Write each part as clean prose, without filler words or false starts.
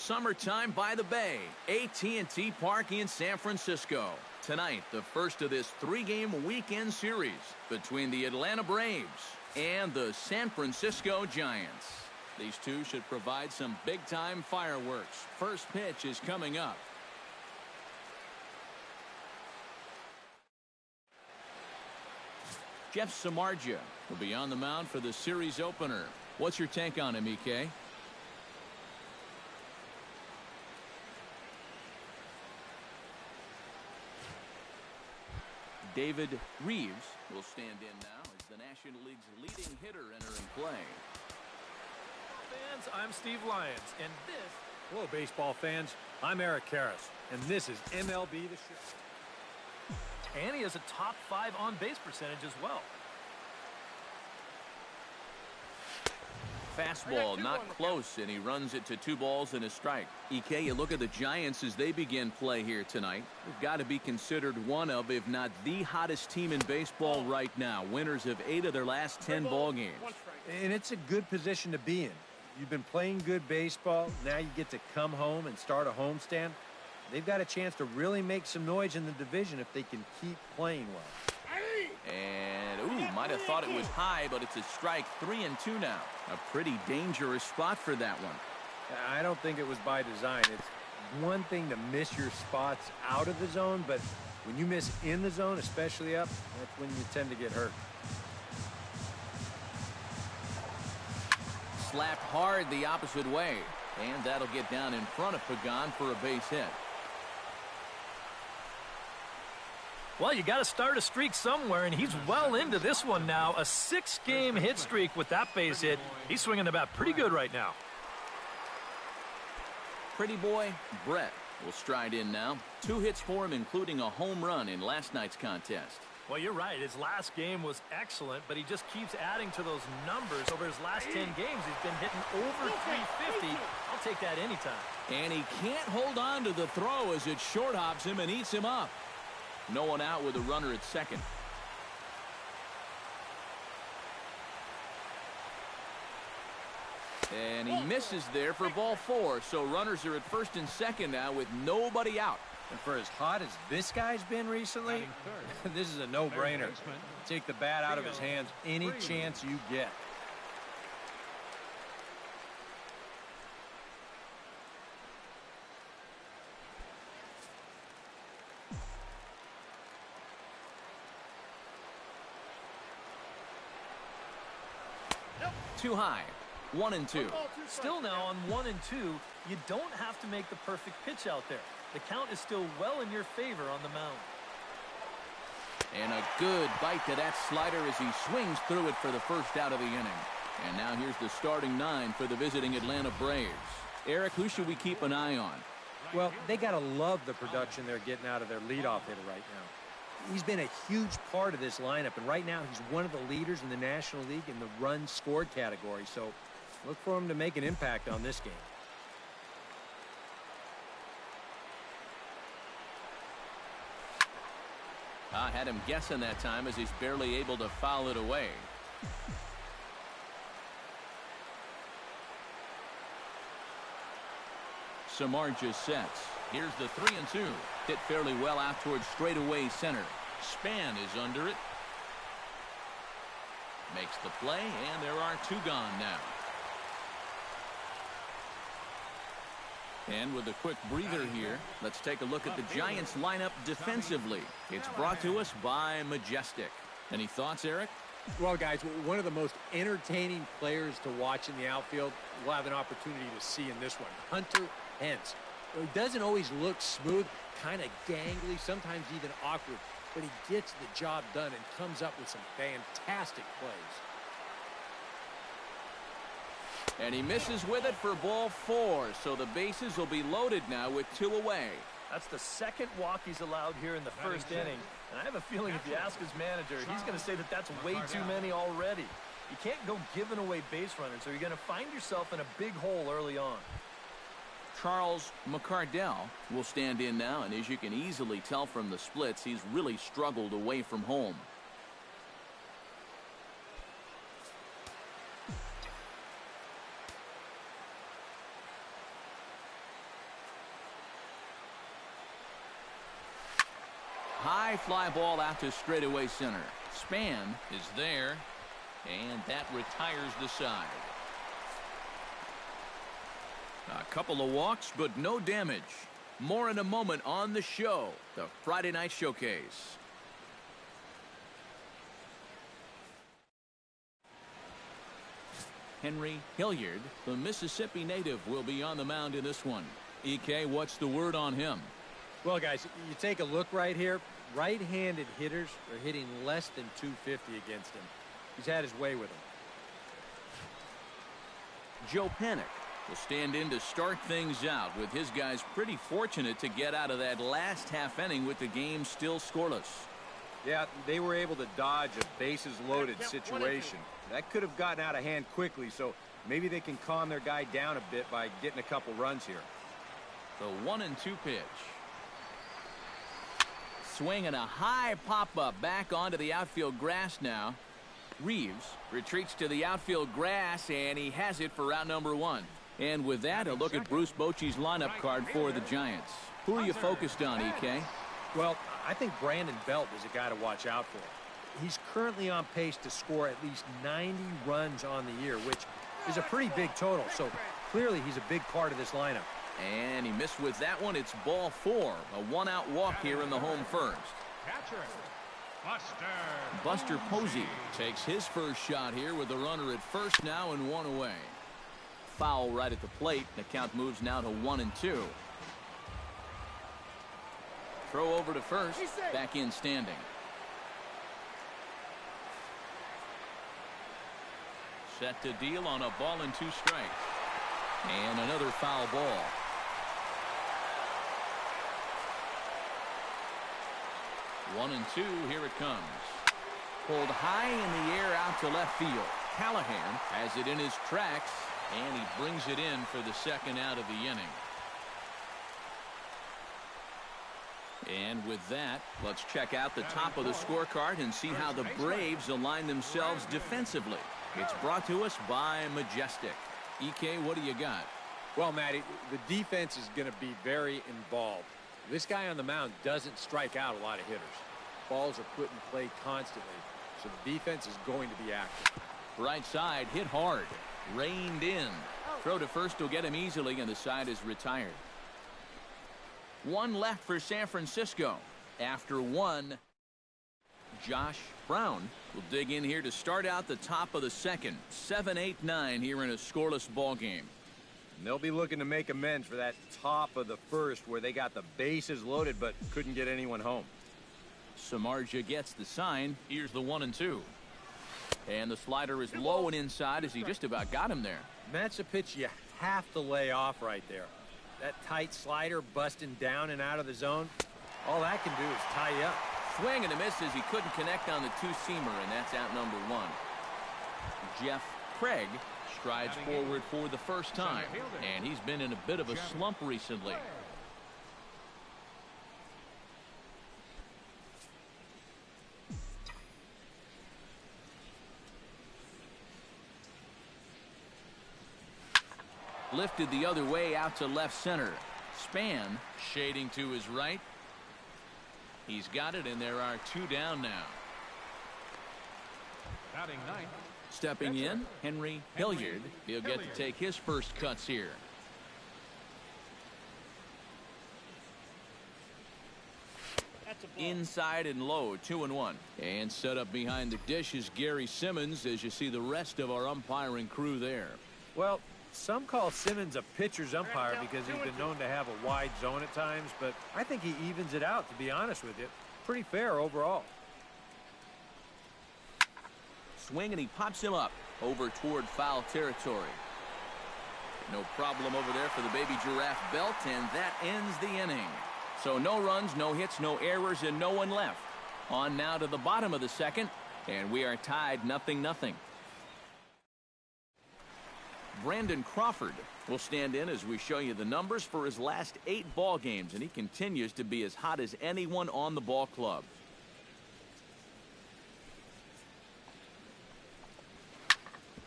summertime by the bay, AT&T Park in San Francisco. Tonight, the first of this 3-game weekend series between the Atlanta Braves and the San Francisco Giants. These two should provide some big-time fireworks. First pitch is coming up. Jeff Samardzija will be on the mound for the series opener. What's your take on him, EK? David Reeves will stand in now as the National League's leading hitter entering play. Fans, I'm Steve Lyons, and this... Hello, baseball fans. I'm Eric Karras, and this is MLB The Show. And he has a top 5 on-base percentage as well. Fastball not close, and he runs it to 2 balls and a strike. EK, you look at the Giants as they begin play here tonight. They've got to be considered one of, if not the hottest team in baseball right now. Winners of 8 of their last 10 ball games. And it's a good position to be in. You've been playing good baseball. Now you get to come home and start a homestand. They've got a chance to really make some noise in the division if they can keep playing well. And, ooh, might have thought it was high, but it's a strike. 3-2 now. A pretty dangerous spot for that one. I don't think it was by design. It's one thing to miss your spots out of the zone, but when you miss in the zone, especially up, that's when you tend to get hurt. Slapped hard the opposite way, and that'll get down in front of Pagan for a base hit. Well, you got to start a streak somewhere, and he's well into this one now. A 6-game hit streak with that base hit. He's swinging the bat pretty good right now. Pretty boy Brett will stride in now. 2 hits for him, including a home run in last night's contest. Well, you're right. His last game was excellent, but he just keeps adding to those numbers. Over his last 10 games, he's been hitting over 350. I'll take that anytime. And he can't hold on to the throw as it short hops him and eats him up. No one out with a runner at second. And he misses there for ball 4. So runners are at first and second now with nobody out. And for as hot as this guy's been recently, this is a no-brainer. Take the bat out of his hands any chance you get. Too high. 1-2. Still now on 1-2, you don't have to make the perfect pitch out there. The count is still well in your favor on the mound. And a good bite to that slider as he swings through it for the first out of the inning. And now here's the starting 9 for the visiting Atlanta Braves. Eric, who should we keep an eye on? Well, they got to love the production they're getting out of their leadoff hitter right now. He's been a huge part of this lineup, and right now he's one of the leaders in the National League in the runs scored category. So look for him to make an impact on this game. I had him guessing that time as he's barely able to foul it away. Samardzija sets. Here's the 3-2. Hit fairly well out towards straightaway center. Span is under it. Makes the play, and there are 2 gone now. And with a quick breather here, let's take a look at the Giants lineup defensively. It's brought to us by Majestic. Any thoughts, Eric? Well, guys, one of the most entertaining players to watch in the outfield we'll have an opportunity to see in this one. Hunter Hence. He doesn't always look smooth, kind of gangly, sometimes even awkward, but he gets the job done and comes up with some fantastic plays. And he misses with it for ball 4, so the bases will be loaded now with 2 away. That's the second walk he's allowed here in the first inning. And I have a feeling if you ask his manager, he's going to say that that's way too many already. You can't go giving away base runners, or you're going to find yourself in a big hole early on. Charles McCardell will stand in now, and as you can easily tell from the splits, he's really struggled away from home. High fly ball out to straightaway center. Span is there, and that retires the side. A couple of walks, but no damage. More in a moment on the show, the Friday Night Showcase. Henry Hilliard, the Mississippi native, will be on the mound in this one. EK, what's the word on him? Well, guys, you take a look right here. Right-handed hitters are hitting less than 250 against him. He's had his way with him. Joe Panik will stand in to start things out, with his guys pretty fortunate to get out of that last half inning with the game still scoreless. Yeah, they were able to dodge a bases-loaded situation. That could have gotten out of hand quickly, so maybe they can calm their guy down a bit by getting a couple runs here. The 1-2 pitch. Swinging a high pop-up back onto the outfield grass now. Reeves retreats to the outfield grass, and he has it for out number 1. And with that, a look at Bruce Bochy's lineup card for the Giants. Who are you focused on, EK? Well, I think Brandon Belt is a guy to watch out for. He's currently on pace to score at least 90 runs on the year, which is a pretty big total. So clearly he's a big part of this lineup. And he missed with that one. It's ball 4. A 1-out walk here in the home first. Catcher, Buster Posey takes his first shot here with the runner at first now and 1 away. Foul right at the plate. The count moves now to 1-2. Throw over to first. Back in standing. Set to deal on a ball and 2 strikes. And another foul ball. One and 2, here it comes. Pulled high in the air out to left field. Callahan has it in his tracks, and he brings it in for the second out of the inning. And with that, let's check out the top of the scorecard and see how the Braves align themselves defensively. It's brought to us by Majestic. EK, what do you got? Well, Matty, the defense is going to be very involved. This guy on the mound doesn't strike out a lot of hitters. Balls are put in play constantly, so the defense is going to be active. Right side, hit hard. Reined in. Throw to first will get him easily, and the side is retired. 1 left for San Francisco. After 1, Josh Brown will dig in here to start out the top of the second. 7-8-9 here in a scoreless ball game. And they'll be looking to make amends for that top of the first where they got the bases loaded but couldn't get anyone home. Samardzija gets the sign. Here's the 1-2. And the slider is low and inside as he just about got him there. That's a pitch you have to lay off right there. That tight slider busting down and out of the zone, all that can do is tie you up. Swing and a miss as he couldn't connect on the 2-seamer, and that's out number 1. Jeff Craig strides forward for the first time, and he's been in a bit of a slump recently. Lifted the other way out to left center. Span shading to his right. He's got it, and there are 2 down now. batting ninth. Stepping in, Henry Hilliard. He'll get to take his first cuts here. Inside and low, 2-1. And set up behind the dish is Gary Simmons, as you see the rest of our umpiring crew there. Well, some call Simmons a pitcher's umpire because he's been known to have a wide zone at times, but I think he evens it out, to be honest with you. Pretty fair overall. Swing, and he pops him up over toward foul territory. No problem over there for the baby giraffe Belt, and that ends the inning. So no runs, no hits, no errors, and no one left. On now to the bottom of the second, and we are tied 0-0. Brandon Crawford will stand in as we show you the numbers for his last 8 ball games, and he continues to be as hot as anyone on the ball club.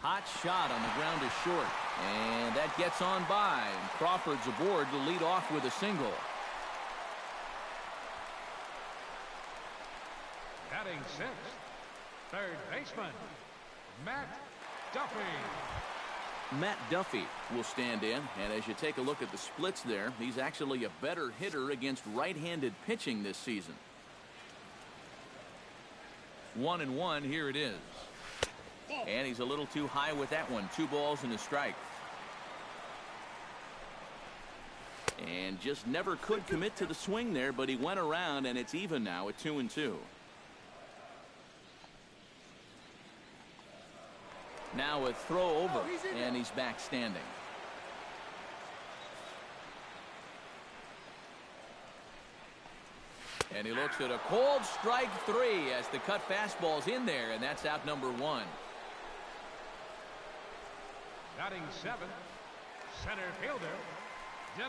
Hot shot on the ground is short, and that gets on by, and Crawford's aboard to lead off with a single. Batting sixth, third baseman, Matt Duffy. Matt Duffy will stand in, and as you take a look at the splits there, he's actually a better hitter against right-handed pitching this season. 1-1, here it is. And he's a little too high with that one. 2 balls and a strike. And just never could commit to the swing there, but he went around, and it's even now at 2-2. Now a throw over, and he's back standing. And he looks at a cold strike 3 as the cut fastball's in there, and that's out number 1. Batting seventh, center fielder,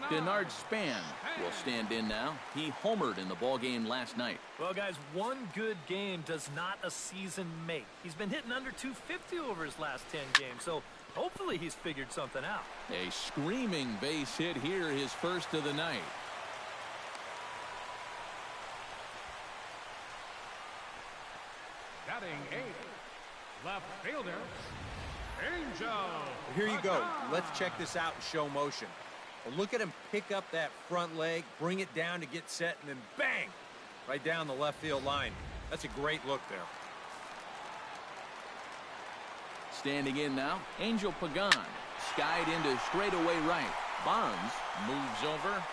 Denard Span will stand in now. He homered in the ballgame last night. Well, guys, one good game does not a season make. He's been hitting under 250 over his last 10 games, so hopefully he's figured something out. A screaming base hit here, his first of the night. batting eighth, left fielder, Angel. Here you go. Let's check this out in show motion. Well, look at him pick up that front leg, bring it down to get set, and then bang! Right down the left field line. That's a great look there. Standing in now, Angel Pagan. Skied into straightaway right. Bonds moves over.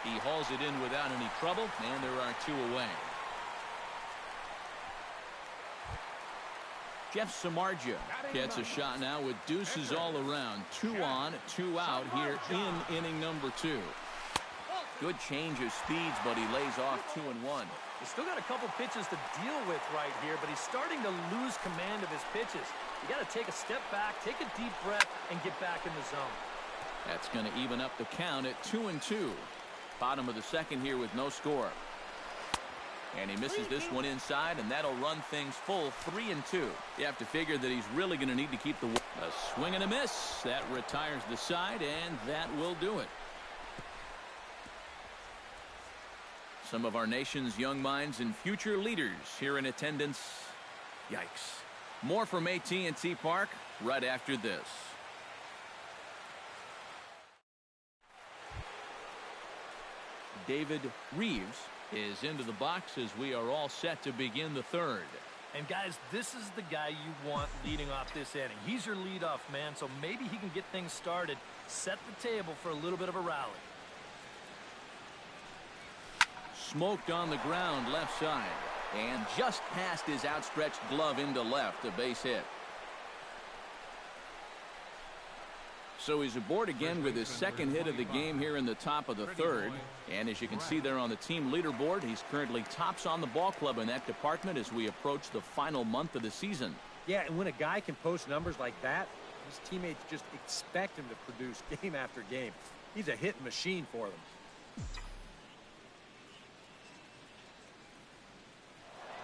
He hauls it in without any trouble, and there are 2 away. Jeff Samardzija gets a shot now with deuces all around. 2 on, 2 out here in inning number 2. Good change of speeds, but he lays off 2-1. He's still got a couple pitches to deal with right here, but he's starting to lose command of his pitches. You got to take a step back, take a deep breath, and get back in the zone. That's going to even up the count at 2-2. Bottom of the second here with no score. And he misses this one inside, and that'll run things full 3-2. You have to figure that he's really going to need to keep the... A swing and a miss. That retires the side, and that will do it. Some of our nation's young minds and future leaders here in attendance. Yikes. More from AT&T Park right after this. David Reeves is into the box as we are all set to begin the third. And guys, this is the guy you want leading off this inning. He's your leadoff man, so maybe he can get things started, set the table for a little bit of a rally. Smoked on the ground left side, and just past his outstretched glove into left, a base hit. So he's aboard again with his second hit of the game here in the top of the third. And as you can see there on the team leaderboard, he's currently tops on the ball club in that department as we approach the final month of the season. Yeah, and when a guy can post numbers like that, his teammates just expect him to produce game after game. He's a hit machine for them.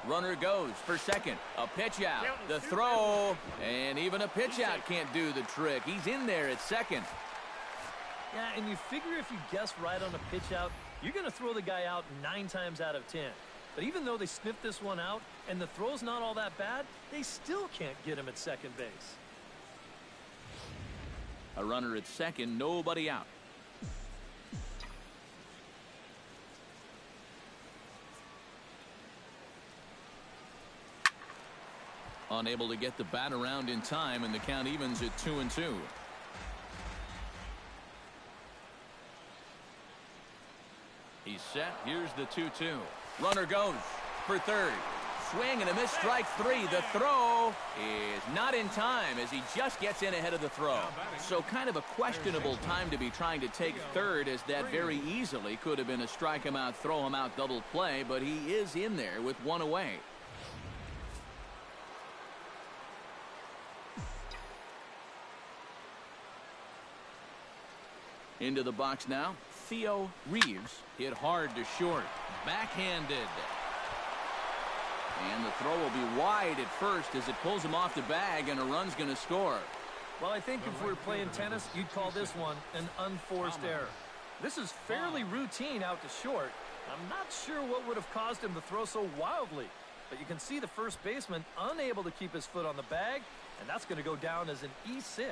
Runner goes for second. A pitch out. The throw. And even a pitch out can't do the trick. He's in there at second. Yeah, and you figure if you guess right on a pitch out, you're going to throw the guy out 9 times out of 10. But even though they sniffed this one out and the throw's not all that bad, they still can't get him at second base. A runner at second, nobody out. Unable to get the bat around in time, and the count evens at 2-2. He's set. Here's the 2-2. Runner goes for third. Swing and a miss, strike 3. The throw is not in time as he just gets in ahead of the throw. So kind of a questionable time to be trying to take third, as that very easily could have been a strike him out, throw him out double play, but he is in there with 1 away. Into the box now, Theo Reeves hit hard to short, backhanded. And the throw will be wide at first as it pulls him off the bag, and a run's going to score. Well, I think if we were playing tennis, you'd call this one an unforced error. This is fairly routine out to short. I'm not sure what would have caused him to throw so wildly. but you can see the first baseman unable to keep his foot on the bag, and that's going to go down as an E6.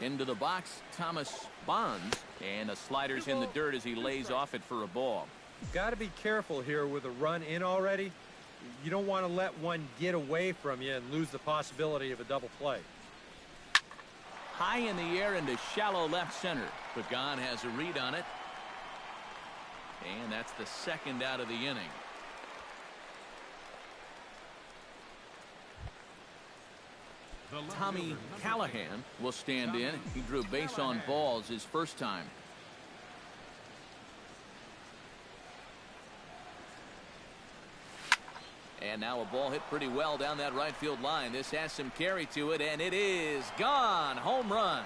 Into the box, Thomas Bonds, and the slider's in the dirt as he lays off it for a ball. Got to be careful here with a run in already. You don't want to let one get away from you and lose the possibility of a double play. High in the air into shallow left center. Pagan has a read on it. And that's the second out of the inning. Tommy Callahan will stand in. He drew base on balls his first time. And now a ball hit pretty well down that right field line. This has some carry to it, and it is gone. Home run.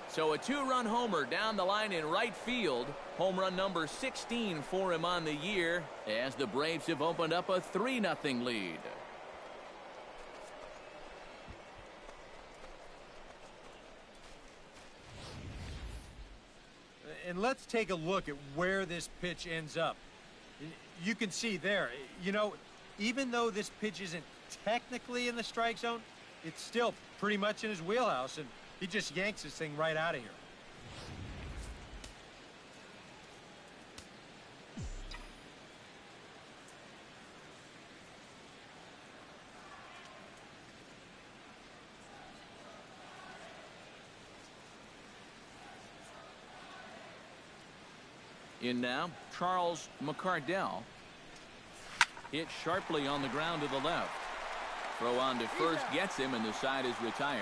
So a two-run homer down the line in right field. Home run number 16 for him on the year as the Braves have opened up a 3-0 lead. And let's take a look at where this pitch ends up. You can see there, you know, even though this pitch isn't technically in the strike zone, it's still pretty much in his wheelhouse, and he just yanks this thing right out of here. In now, Charles McCardell. Hit sharply on the ground to the left. Throw on to first gets him, and the side is retired.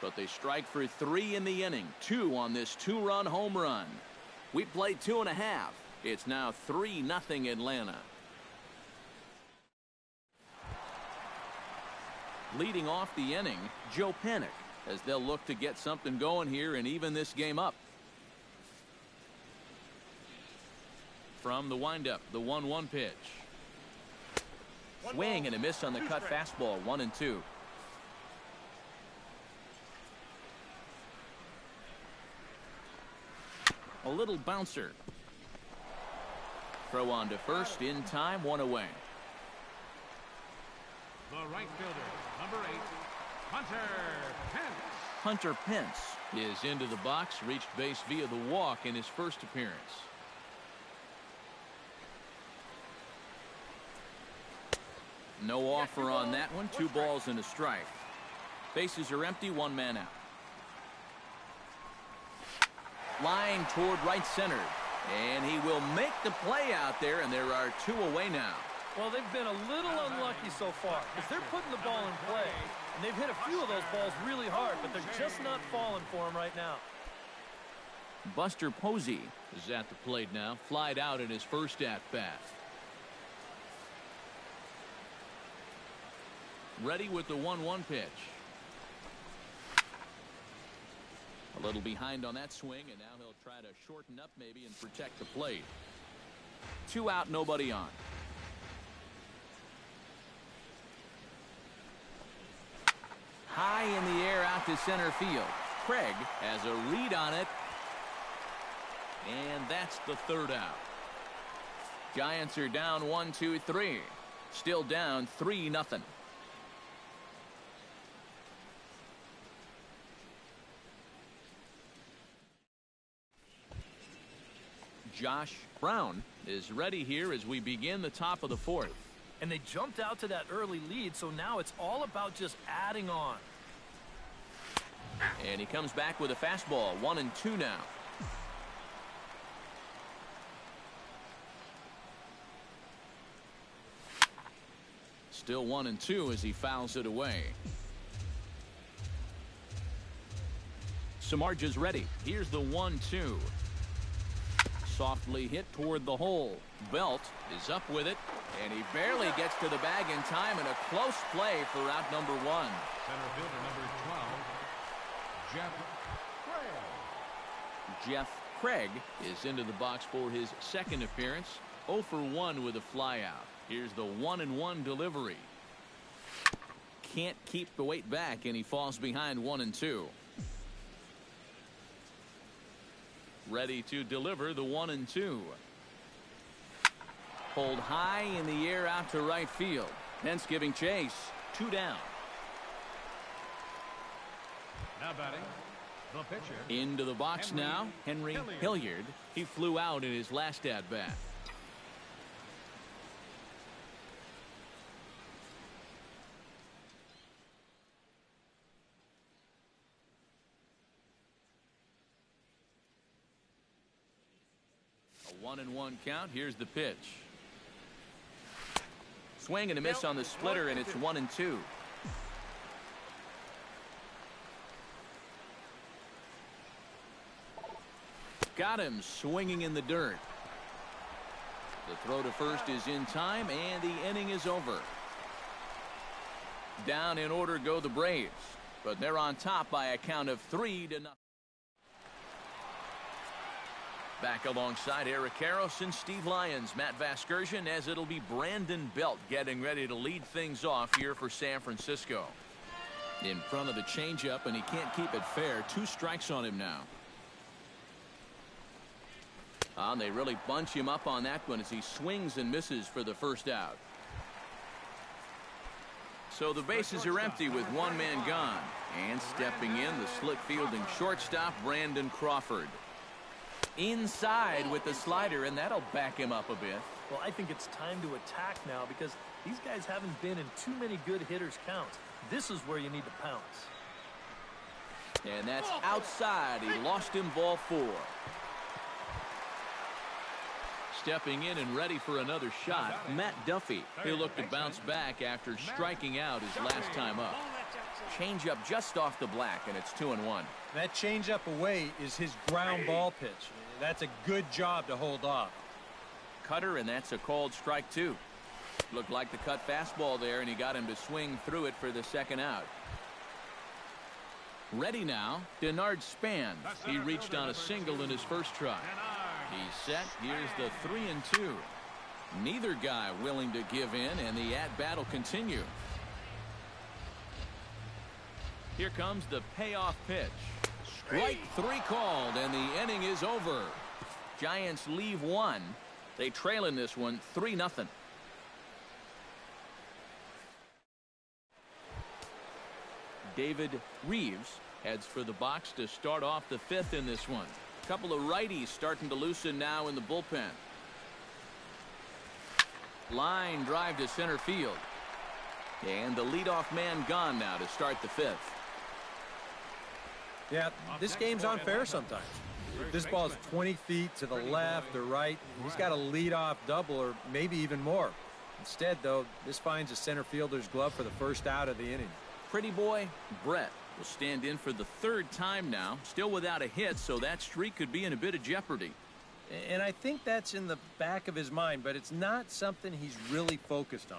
But they strike for 3 in the inning. 2 on this 2-run home run. We played 2.5. It's now 3-0 Atlanta. Leading off the inning, Joe Panik, as they'll look to get something going here and even this game up. From the windup, the 1-1 pitch. Swing and a miss on the cut fastball, 1-2. A little bouncer. Throw on to first in time, 1 away. The right fielder, number 8, Hunter Pence. Hunter Pence is into the box, reached base via the walk in his first appearance. No offer on that one. 2 balls and a strike. Bases are empty, 1 man out. Line toward right center. And he will make the play out there, and there are 2 away now. Well, they've been a little unlucky so far because they're putting the ball in play, and they've hit a few of those balls really hard, but they're just not falling for him right now. Buster Posey is at the plate now. Flied out in his first at-bat. Ready with the 1-1 pitch. A little behind on that swing, and now he'll try to shorten up maybe and protect the plate. 2 out, nobody on. High in the air out to center field. Craig has a read on it. And that's the 3rd out. Giants are down 1-2-3. Still down 3-0. Josh Brown is ready here as we begin the top of the 4th. And they jumped out to that early lead, so now it's all about just adding on. And he comes back with a fastball, 1-2 now. Still 1-2 as he fouls it away. Samardzija's ready. Here's the 1-2. Softly hit toward the hole. Belt is up with it, and he barely gets to the bag in time, and a close play for out number 1. Center fielder, number 12, Jeff Craig. Jeff Craig is into the box for his 2nd appearance. 0 for 1 with a flyout. Here's the 1-1 delivery. can't keep the weight back, and he falls behind 1-2. Ready to deliver the 1-2. Pulled high in the air out to right field. Pence giving chase. 2 down. Now batting, the pitcher. Into the box now, Henry Hilliard. He flew out in his last at-bat. A 1-1 count. Here's the pitch. Swing and a miss on the splitter, and it's 1-2. Got him swinging in the dirt. The throw to first is in time, and the inning is over. Down in order go the Braves, but they're on top by a count of 3-0. Back alongside Eric Karros and Steve Lyons, Matt Vasgersian, as it'll be Brandon Belt getting ready to lead things off here for San Francisco. In front of the changeup, and he can't keep it fair. 2 strikes on him now. They really bunch him up on that one as he swings and misses for the first out. So the bases are empty with 1 man gone. And stepping in, the slick fielding shortstop, Brandon Crawford. Inside with the slider, and that'll back him up a bit. Well, I think it's time to attack now because these guys haven't been in too many good hitters' counts. This is where you need to pounce. And that's outside. He lost him, ball 4. Stepping in and ready for another shot, Matt Duffy. He'll look to bounce back after striking out his last time up. Changeup just off the black, and it's 2-1. That changeup away is his ground ball pitch. That's a good job to hold off. Cutter, and that's a called strike 2. Looked like the cut fastball there, and he got him to swing through it for the second out. Ready now, Denard Span. He reached on a single in his first try. He's set. Here's the 3-2. Neither guy willing to give in, and the at-bat will continue. Here comes the payoff pitch. Strike 3 called, and the inning is over. Giants leave 1. They trail in this one 3-0. David Reeves heads for the box to start off the 5th in this one. Couple of righties starting to loosen now in the bullpen. Line drive to center field. And the leadoff man gone now to start the 5th. Yeah, this game's unfair sometimes. If this ball's 20 feet to the left or right, he's got a leadoff double or maybe even more. Instead, though, this finds a center fielder's glove for the first out of the inning. Pretty boy Brett will stand in for the 3rd time now, still without a hit, so that streak could be in a bit of jeopardy. And I think that's in the back of his mind, but it's not something he's really focused on.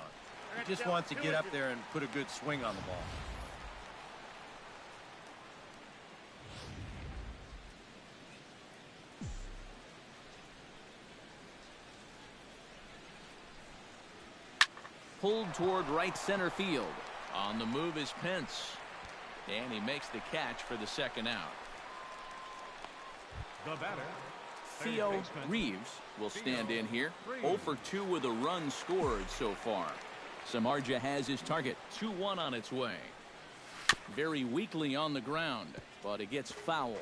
He just wants to get up there and put a good swing on the ball. Pulled toward right center field. On the move is Pence. And he makes the catch for the 2nd out. The batter, Theo Reeves will stand in here. 0 for 2 with a run scored so far. Samardzija has his target. 2-1 on its way. Very weakly on the ground, but it gets fouled.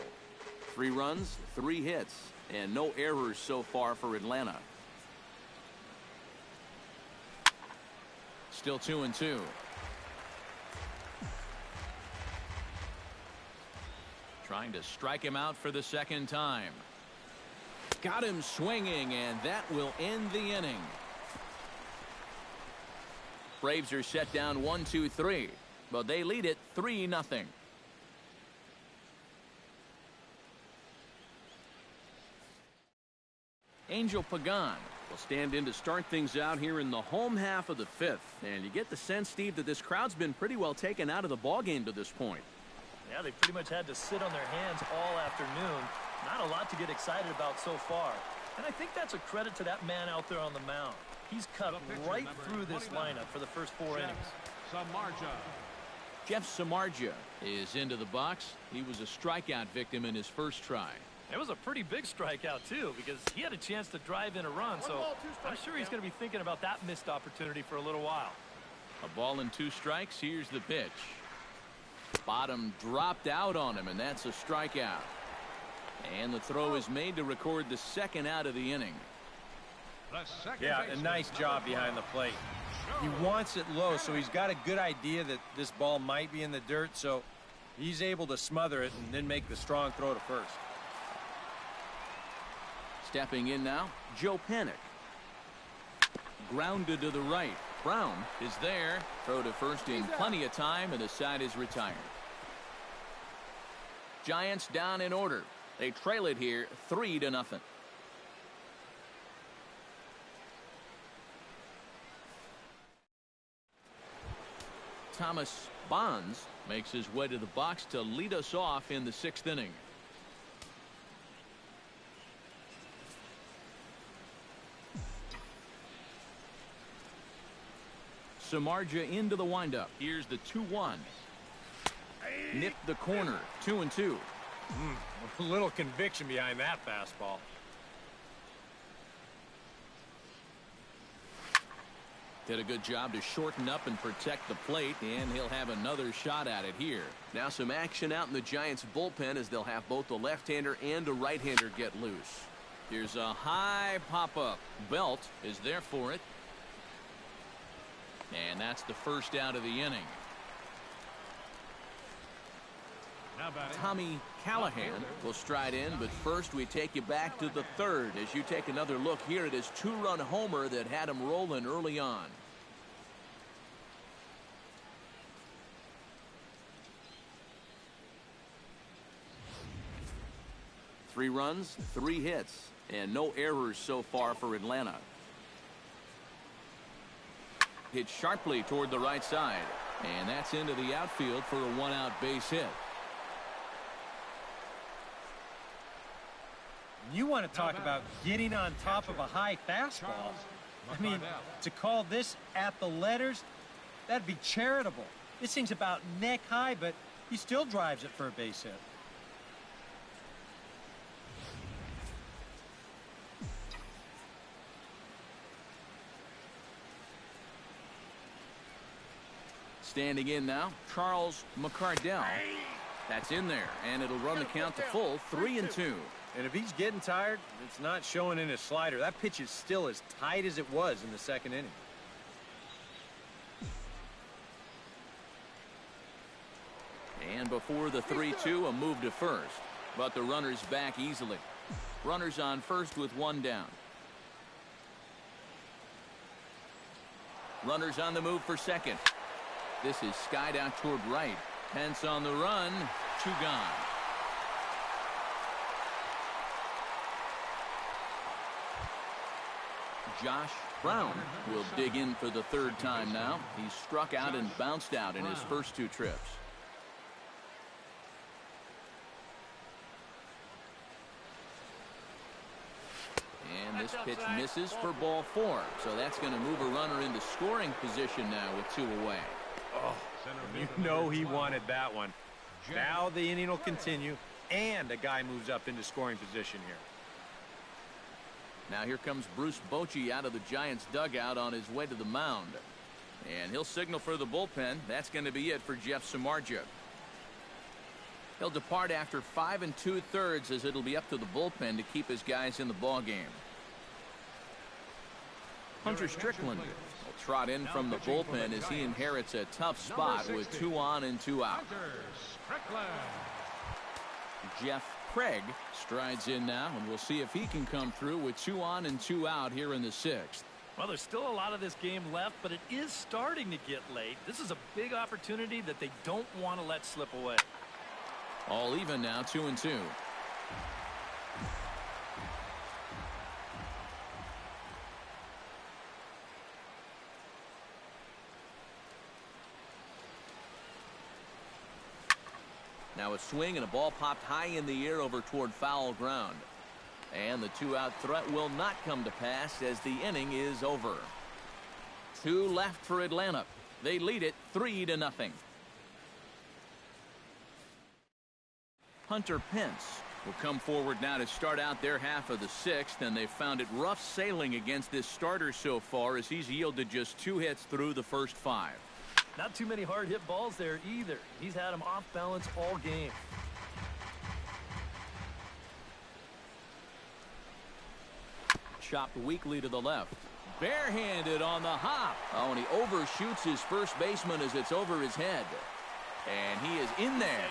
3 runs, 3 hits, and no errors so far for Atlanta. Still 2-2. Trying to strike him out for the 2nd time. Got him swinging, and that will end the inning. Braves are set down 1-2-3, but they lead it 3-0. Angel Pagan will stand in to start things out here in the home half of the 5th. And you get the sense, Steve, that this crowd's been pretty well taken out of the ballgame to this point. Yeah, they pretty much had to sit on their hands all afternoon. Not a lot to get excited about so far. And I think that's a credit to that man out there on the mound. He's cut right through this lineup for the first 4 innings. Samardzija. Jeff Samardzija is into the box. He was a strikeout victim in his first try. It was a pretty big strikeout, too, because he had a chance to drive in a run, so I'm sure he's going to be thinking about that missed opportunity for a little while. A ball and 2 strikes. Here's the pitch. Bottom dropped out on him, and that's a strikeout. And the throw is made to record the second out of the inning. Yeah, a nice job behind the plate. He wants it low, so he's got a good idea that this ball might be in the dirt, so he's able to smother it and then make the strong throw to first. Stepping in now, Joe Panik. Grounded to the right. Brown is there. Throw to first in plenty of time, and the side is retired. Giants down in order. They trail it here 3-0. Thomas Bonds makes his way to the box to lead us off in the 6th inning. Samardzija into the windup. Here's the 2-1. Nipped the corner. 2-2. A little conviction behind that fastball. Did a good job to shorten up and protect the plate, and he'll have another shot at it here. Now some action out in the Giants bullpen as they'll have both the left-hander and a right-hander get loose. Here's a high pop-up. Belt is there for it. And that's the first out of the inning. Tommy Callahan will stride in, but first we take you back to the 3rd as you take another look here at his 2-run homer that had him rolling early on. Three runs, 3 hits, and no errors so far for Atlanta. Hit sharply toward the right side, and that's into the outfield for a 1-out base hit. You want to talk about getting on top of a high fastball. I mean, to call this at the letters, that'd be charitable. This thing's about neck high, but he still drives it for a base hit. Standing in now, Charles McCardell. That's in there, and it'll run the count to full, 3-2. And if he's getting tired, it's not showing in his slider. That pitch is still as tight as it was in the 2nd inning. And before the 3-2, a move to first. But the runner's back easily. Runners on first with 1 down. Runners on the move for second. This is skied out toward right. Pence on the run. 2 gone. Josh Brown will dig in for the 3rd time now. He's struck out and bounced out in his first 2 trips. And this pitch misses for ball 4. So that's going to move a runner into scoring position now with 2 away. Oh, you know he wanted that one. Now the inning will continue, and a guy moves up into scoring position here. Now here comes Bruce Bochy out of the Giants dugout on his way to the mound. And he'll signal for the bullpen. That's going to be it for Jeff Samardzija. He'll depart after 5 2/3 as it'll be up to the bullpen to keep his guys in the ball game. Hunter Strickland will trot in from the bullpen as he inherits a tough spot with 2 on and 2 out. Jeff Craig strides in now, and we'll see if he can come through with 2 on and 2 out here in the 6th. Well, there's still a lot of this game left, but it is starting to get late. This is a big opportunity that they don't want to let slip away. All even now, 2-2. Now a swing and a ball popped high in the air over toward foul ground. And the 2-out threat will not come to pass as the inning is over. 2 left for Atlanta. They lead it 3-0. Hunter Pence will come forward now to start out their half of the sixth, and they found it rough sailing against this starter so far as he's yielded just 2 hits through the first 5. Not too many hard hit balls there either. He's had them off balance all game. Chopped weakly to the left. Barehanded on the hop. Oh, and he overshoots his first baseman as it's over his head. And he is in there.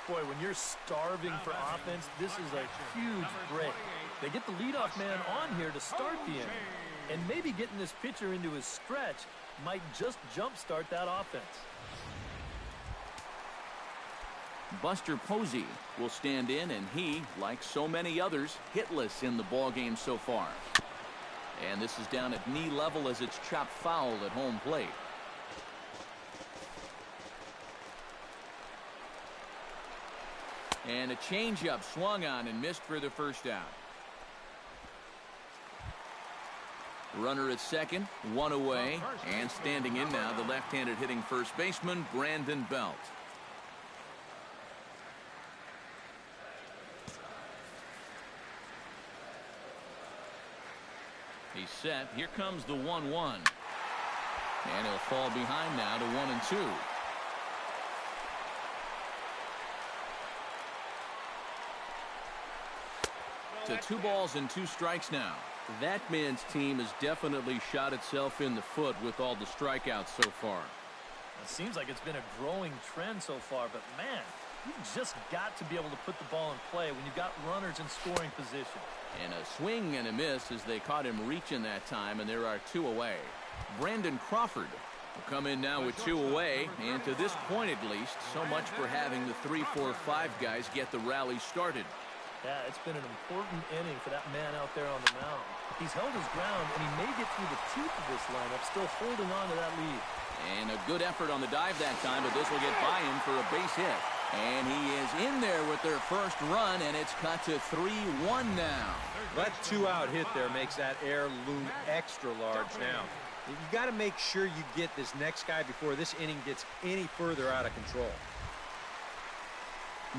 Boy, when you're starving for offense, this is a huge break. They get the leadoff man on here to start the inning. And maybe getting this pitcher into his stretch might just jumpstart that offense. Buster Posey will stand in, and he, like so many others, hitless in the ballgame so far. And this is down at knee level as it's chopped foul at home plate. And a changeup swung on and missed for the first out. Runner at second, 1 away, and standing in now the left-handed hitting first baseman Brandon Belt. He's set. Here comes the 1-1. And he'll fall behind now to 1-2. To 2 balls and 2 strikes now. That man's team has definitely shot itself in the foot with all the strikeouts so far. It seems like it's been a growing trend so far, but man, you've just got to be able to put the ball in play when you've got runners in scoring position. And a swing and a miss as they caught him reaching that time, and there are 2 away. Brandon Crawford will come in now with 2 away, and to this point at least, so much for having the 3, 4, 5 guys get the rally started. Yeah, it's been an important inning for that man out there on the mound. He's held his ground, and he may get through the teeth of this lineup, still holding on to that lead. And a good effort on the dive that time, but this will get by him for a base hit. And he is in there with their first run, and it's cut to 3-1 now. That 2-out hit there makes that air loom extra large now. You got to make sure you get this next guy before this inning gets any further out of control.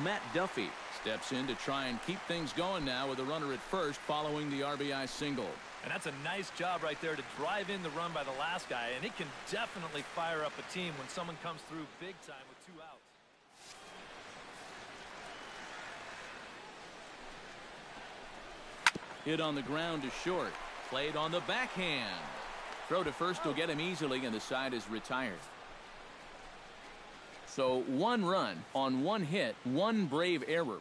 Matt Duffy steps in to try and keep things going now with a runner at first following the RBI single. And that's a nice job right there to drive in the run by the last guy, and it can definitely fire up a team when someone comes through big time with 2 outs. Hit on the ground to short. Played on the backhand. Throw to first will get him easily, and the side is retired. So 1 run on 1 hit, 1 brave error.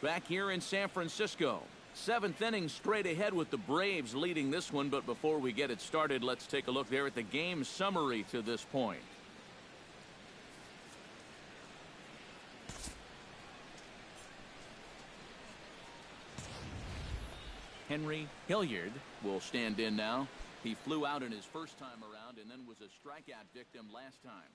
Back here in San Francisco. 7th inning straight ahead with the Braves leading this one, but before we get it started, let's take a look there at the game summary to this point. Henry Hilliard will stand in now. He flew out in his first time around and then was a strikeout victim last time.